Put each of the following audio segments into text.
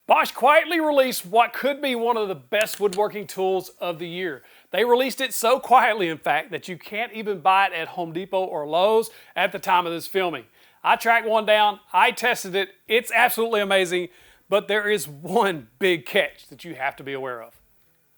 Bosch quietly released what could be one of the best woodworking tools of the year. They released it so quietly, in fact, that you can't even buy it at Home Depot or Lowe's at the time of this filming. I tracked one down, I tested it, it's absolutely amazing, but there is one big catch that you have to be aware of.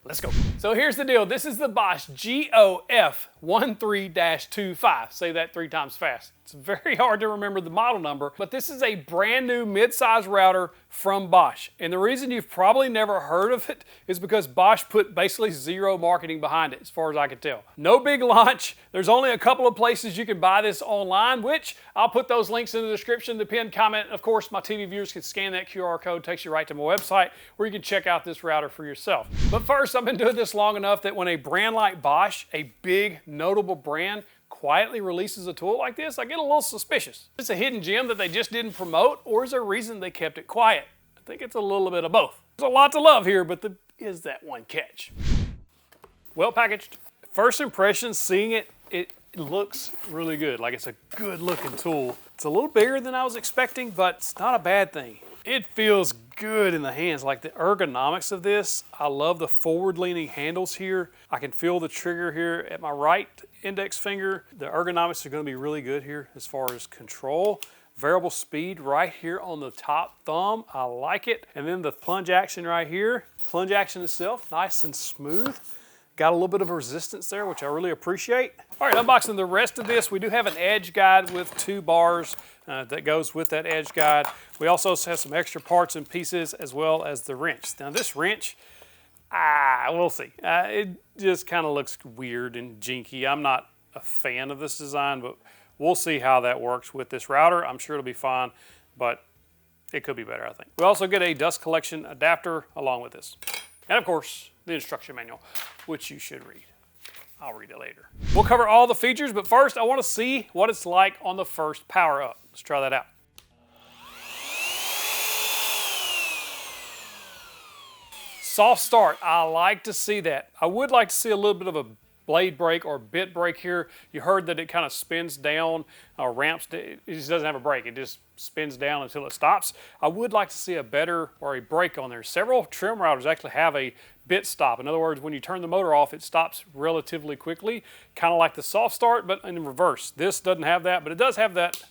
Let's go. So here's the deal. This is the Bosch GOF13-25. Say that 3 times fast. It's very hard to remember the model number, but this is a brand new mid-size router from Bosch. And the reason you've probably never heard of it is because Bosch put basically zero marketing behind it, as far as I can tell. No big launch. There's only a couple of places you can buy this online, which I'll put those links in the description, the pinned comment. Of course, my TV viewers can scan that QR code, takes you right to my website where you can check out this router for yourself. But first, I've been doing this long enough that when a brand like Bosch, a big notable brand, quietly releases a tool like this, I get a little suspicious. Is it a hidden gem that they just didn't promote, or is there a reason they kept it quiet? I think it's a little bit of both. There's a lot to love here, but there is that one catch. Well packaged. First impression, seeing it, it looks really good. Like, it's a good looking tool. It's a little bigger than I was expecting, but it's not a bad thing. It feels good in the hands, like the ergonomics of this. I love the forward-leaning handles here. I can feel the trigger here at my right index finger. The ergonomics are going to be really good here as far as control. Variable speed right here on the top thumb. I like it. And then the plunge action right here. Plunge action itself, nice and smooth. Got a little bit of resistance there, which I really appreciate. All right, unboxing the rest of this, we do have an edge guide with 2 bars that goes with that edge guide. We also have some extra parts and pieces as well as the wrench. Now this wrench, we'll see. It just kind of looks weird and jinky. I'm not a fan of this design, but we'll see how that works with this router. I'm sure it'll be fine, but it could be better, I think. We also get a dust collection adapter along with this. And of course, the instruction manual, which you should read. I'll read it later. We'll cover all the features, but first I want to see what it's like on the first power up. Let's try that out. Soft start, I like to see that. I would like to see a little bit of a blade brake or bit brake here. You heard that it kind of spins down or ramps. It just doesn't have a brake. It just spins down until it stops. I would like to see a better or a brake on there. Several trim routers actually have a bit stop. In other words, when you turn the motor off, it stops relatively quickly, kind of like the soft start, but in reverse. This doesn't have that, but it does have that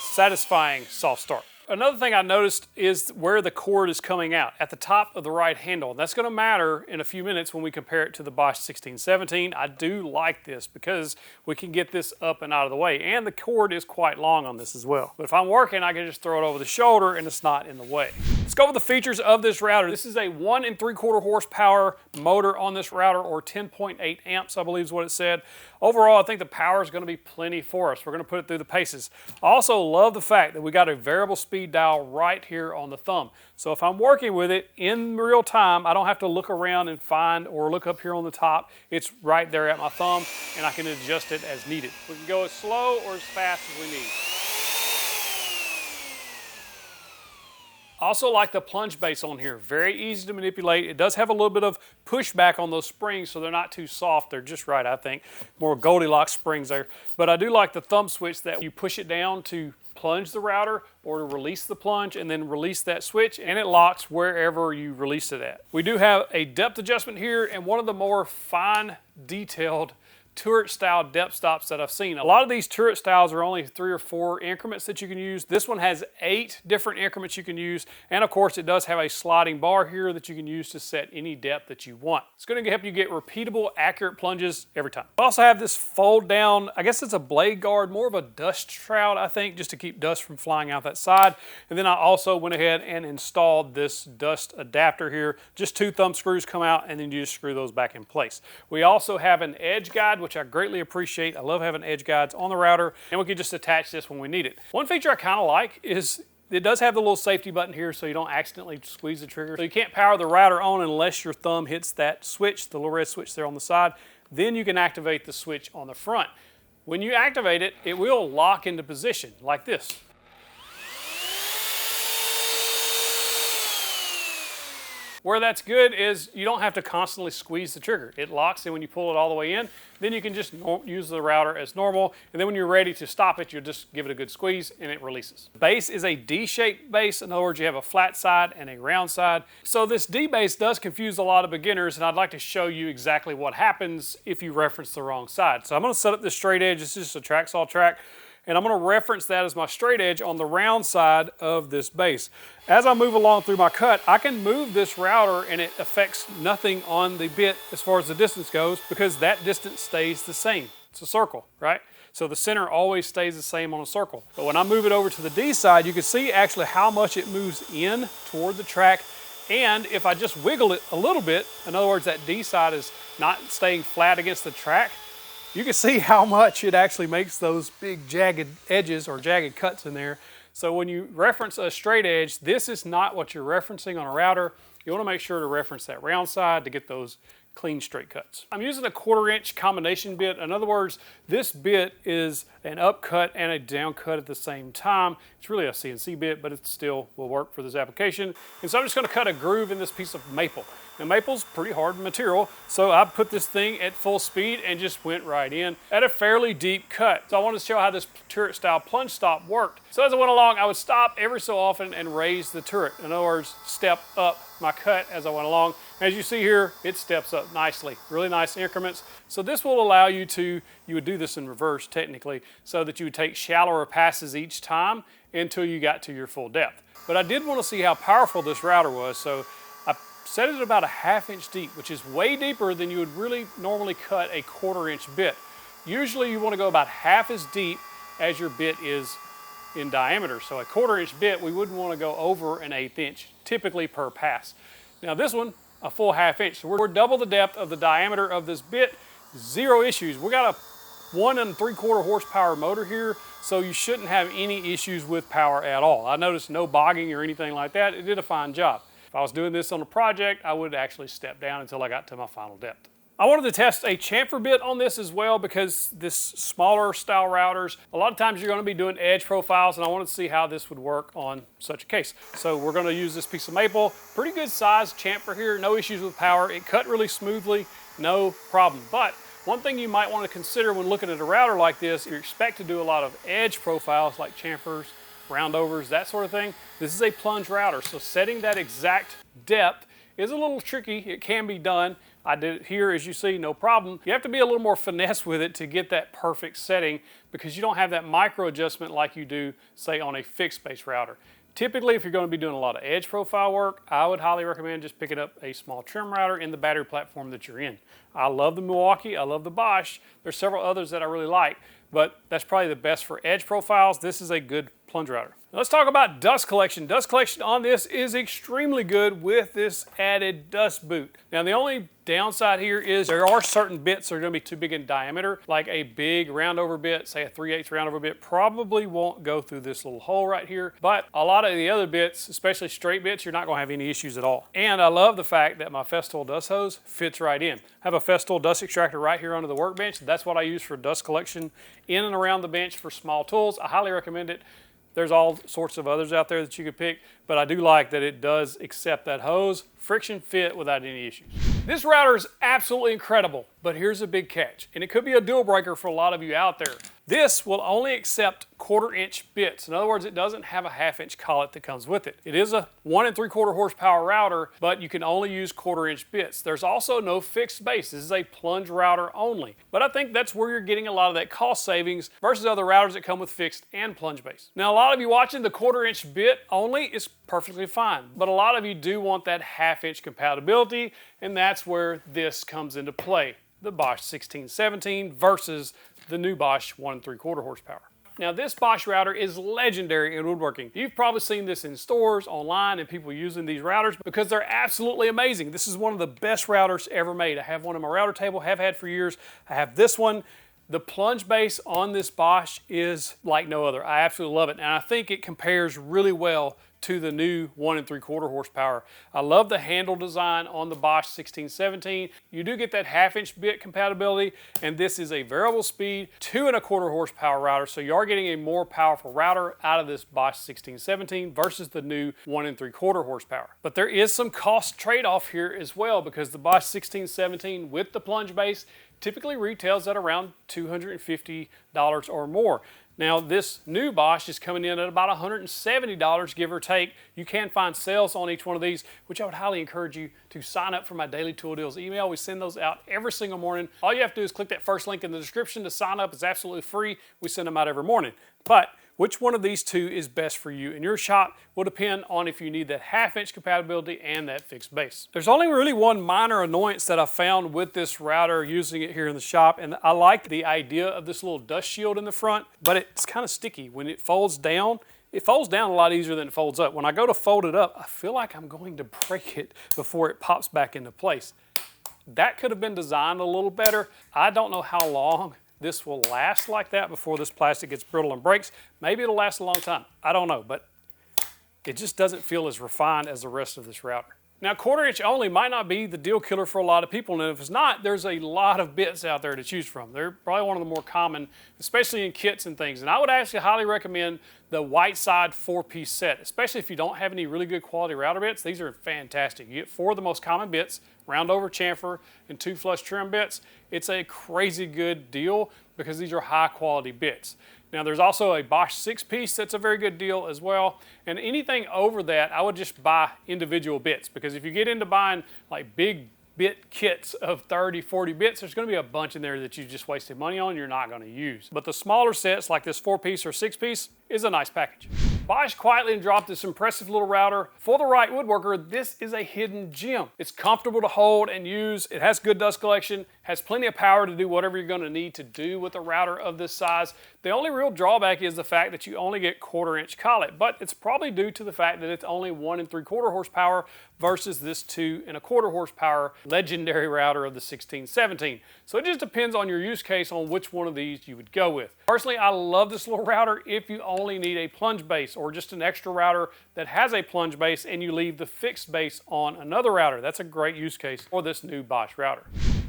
satisfying soft start. Another thing I noticed is where the cord is coming out, at the top of the right handle. And that's going to matter in a few minutes when we compare it to the Bosch 1617. I do like this because we can get this up and out of the way. And the cord is quite long on this as well. But if I'm working, I can just throw it over the shoulder and it's not in the way. Let's go over the features of this router. This is a 1 3/4 horsepower motor on this router, or 10.8 amps, I believe is what it said. Overall, I think the power is going to be plenty for us. We're going to put it through the paces. I also love the fact that we got a variable speed dial right here on the thumb. So if I'm working with it in real time, I don't have to look around and find or look up here on the top. It's right there at my thumb, and I can adjust it as needed. We can go as slow or as fast as we need. Also like the plunge base on here, very easy to manipulate. It does have a little bit of pushback on those springs, so they're not too soft. They're just right, I think. More Goldilocks springs there. But I do like the thumb switch that you push it down to plunge the router or to release the plunge, and then release that switch, and it locks wherever you release it at. We do have a depth adjustment here, and one of the more fine detailed turret style depth stops that I've seen. A lot of these turret styles are only 3 or 4 increments that you can use. This one has 8 different increments you can use, and of course it does have a sliding bar here that you can use to set any depth that you want. It's going to help you get repeatable, accurate plunges every time. I also have this fold down, I guess it's a blade guard, more of a dust shroud, I think, just to keep dust from flying out that side. And then I also went ahead and installed this dust adapter here. Just 2 thumb screws come out, and then you just screw those back in place. We also have an edge guide, which I greatly appreciate. I love having edge guides on the router, and we can just attach this when we need it. One feature I kind of like is it does have the little safety button here so you don't accidentally squeeze the trigger. So you can't power the router on unless your thumb hits that switch, the little red switch there on the side. Then you can activate the switch on the front. When you activate it, it will lock into position like this. Where that's good is you don't have to constantly squeeze the trigger. It locks in when you pull it all the way in. Then you can just use the router as normal, and then when you're ready to stop it, you'll just give it a good squeeze and it releases. Base is a D-shaped base. In other words, you have a flat side and a round side. So this D base does confuse a lot of beginners, and I'd like to show you exactly what happens if you reference the wrong side. So I'm going to set up this straight edge. This is just a track saw track, and I'm going to reference that as my straight edge on the round side of this base. As I move along through my cut, I can move this router and it affects nothing on the bit as far as the distance goes, because that distance stays the same. It's a circle, right? So the center always stays the same on a circle. But when I move it over to the D side, you can see actually how much it moves in toward the track. And if I just wiggle it a little bit, in other words, that D side is not staying flat against the track, you can see how much it actually makes those big jagged edges or jagged cuts in there. So when you reference a straight edge, this is not what you're referencing on a router. You want to make sure to reference that round side to get those clean straight cuts. I'm using a 1/4 inch combination bit. In other words, this bit is an up cut and a down cut at the same time. It's really a CNC bit, but it still will work for this application. And so I'm just going to cut a groove in this piece of maple. Now maple's pretty hard material, so I put this thing at full speed and just went right in at a fairly deep cut. So I wanted to show how this turret style plunge stop worked. So as I went along, I would stop every so often and raise the turret. In other words, step up my cut as I went along. As you see here, it steps up nicely, really nice increments. So this will allow you to, you would do this in reverse technically, so that you would take shallower passes each time until you got to your full depth. But I did want to see how powerful this router was, so I set it at about a 1/2 inch deep, which is way deeper than you would really normally cut a 1/4 inch bit. Usually you want to go about half as deep as your bit is in diameter. So a 1/4 inch bit, we wouldn't want to go over an 1/8 inch, typically per pass. Now this one, a full 1/2 inch. So we're double the depth of the diameter of this bit, zero issues. We got a 1 3/4 horsepower motor here, so you shouldn't have any issues with power at all. I noticed no bogging or anything like that. It did a fine job. If I was doing this on a project, I would actually step down until I got to my final depth. I wanted to test a chamfer bit on this as well, because this smaller style routers, a lot of times you're going to be doing edge profiles, and I wanted to see how this would work on such a case. So we're going to use this piece of maple, pretty good size chamfer here, no issues with power. It cut really smoothly, no problem. But one thing you might want to consider when looking at a router like this, you expect to do a lot of edge profiles like chamfers, roundovers, that sort of thing. This is a plunge router, so setting that exact depth is a little tricky. It can be done. I did it here, as you see, no problem. You have to be a little more finesse with it to get that perfect setting, because you don't have that micro adjustment like you do, say, on a fixed base router. Typically, if you're going to be doing a lot of edge profile work, I would highly recommend just picking up a small trim router in the battery platform that you're in. I love the Milwaukee, I love the Bosch. There's several others that I really like, but that's probably the best for edge profiles. This is a good plunge router. Now let's talk about dust collection. Dust collection on this is extremely good with this added dust boot. Now the only downside here is there are certain bits that are going to be too big in diameter, like a big roundover bit, say a 3/8 roundover bit, probably won't go through this little hole right here. But a lot of the other bits, especially straight bits, you're not going to have any issues at all. And I love the fact that my Festool dust hose fits right in. I have a Festool dust extractor right here under the workbench. That's what I use for dust collection in and around the bench for small tools. I highly recommend it. There's all sorts of others out there that you could pick, but I do like that it does accept that hose, friction fit without any issues. This router is absolutely incredible, but here's a big catch, and it could be a deal breaker for a lot of you out there. This will only accept 1/4 inch bits. In other words, it doesn't have a 1/2 inch collet that comes with it. It is a 1 3/4 horsepower router, but you can only use 1/4 inch bits. There's also no fixed base. This is a plunge router only. But I think that's where you're getting a lot of that cost savings versus other routers that come with fixed and plunge base. Now, a lot of you watching, the 1/4 inch bit only is perfectly fine, but a lot of you do want that 1/2 inch compatibility, and that's where this comes into play. The Bosch 1617 versus the new Bosch 1 3/4 horsepower. Now this Bosch router is legendary in woodworking. You've probably seen this in stores, online, and people using these routers because they're absolutely amazing. This is one of the best routers ever made. I have one on my router table, have had for years. I have this one. The plunge base on this Bosch is like no other. I absolutely love it, and I think it compares really well to the new 1 3/4 horsepower. I love the handle design on the Bosch 16-17. You do get that 1/2-inch bit compatibility, and this is a variable speed 2 1/4 horsepower router, so you are getting a more powerful router out of this Bosch 16-17 versus the new 1 3/4 horsepower. But there is some cost trade-off here as well, because the Bosch 16-17 with the plunge base typically retails at around $250 or more. Now this new Bosch is coming in at about $170, give or take. You can find sales on each one of these, which I would highly encourage you to sign up for my daily tool deals email. We send those out every single morning. All you have to do is click that first link in the description to sign up. It's absolutely free. We send them out every morning. But which one of these two is best for you in your shop will depend on if you need that 1/2-inch compatibility and that fixed base. There's only really one minor annoyance that I found with this router using it here in the shop, and I like the idea of this little dust shield in the front, but it's kind of sticky. When it folds down a lot easier than it folds up. When I go to fold it up, I feel like I'm going to break it before it pops back into place. That could have been designed a little better. I don't know how long this will last like that before this plastic gets brittle and breaks. Maybe it'll last a long time. I don't know, but it just doesn't feel as refined as the rest of this router. Now, 1/4-inch only might not be the deal killer for a lot of people, and if it's not, there's a lot of bits out there to choose from. They're probably one of the more common, especially in kits and things. And I would actually highly recommend the white side 4-piece set, especially if you don't have any really good quality router bits. These are fantastic. You get 4 of the most common bits, round over chamfer, and 2 flush trim bits. It's a crazy good deal because these are high quality bits. Now there's also a Bosch 6-piece that's a very good deal as well. And anything over that, I would just buy individual bits, because if you get into buying like big bit kits of 30, 40 bits, there's going to be a bunch in there that you just wasted money on you're not going to use. But the smaller sets like this 4-piece or 6-piece is a nice package. Bosch quietly dropped this impressive little router. For the right woodworker, this is a hidden gem. It's comfortable to hold and use. It has good dust collection, has plenty of power to do whatever you're going to need to do with a router of this size. The only real drawback is the fact that you only get 1/4-inch collet, but it's probably due to the fact that it's only 1 3/4 horsepower versus this 2 1/4 horsepower legendary router of the 16-17. So it just depends on your use case on which one of these you would go with. Personally, I love this little router if you only need a plunge base or just an extra router that has a plunge base and you leave the fixed base on another router. That's a great use case for this new Bosch router.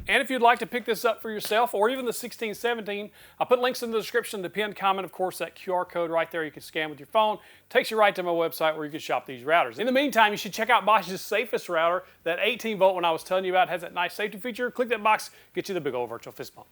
And if you'd like to pick this up for yourself, or even the 16-17, I'll put links in the description, the pinned comment, of course, that QR code right there you can scan with your phone. Takes you right to my website where you can shop these routers. In the meantime, you should check out Bosch's safest router, that 18 volt one I was telling you about. Has that nice safety feature. Click that box, get you the big old virtual fist bump.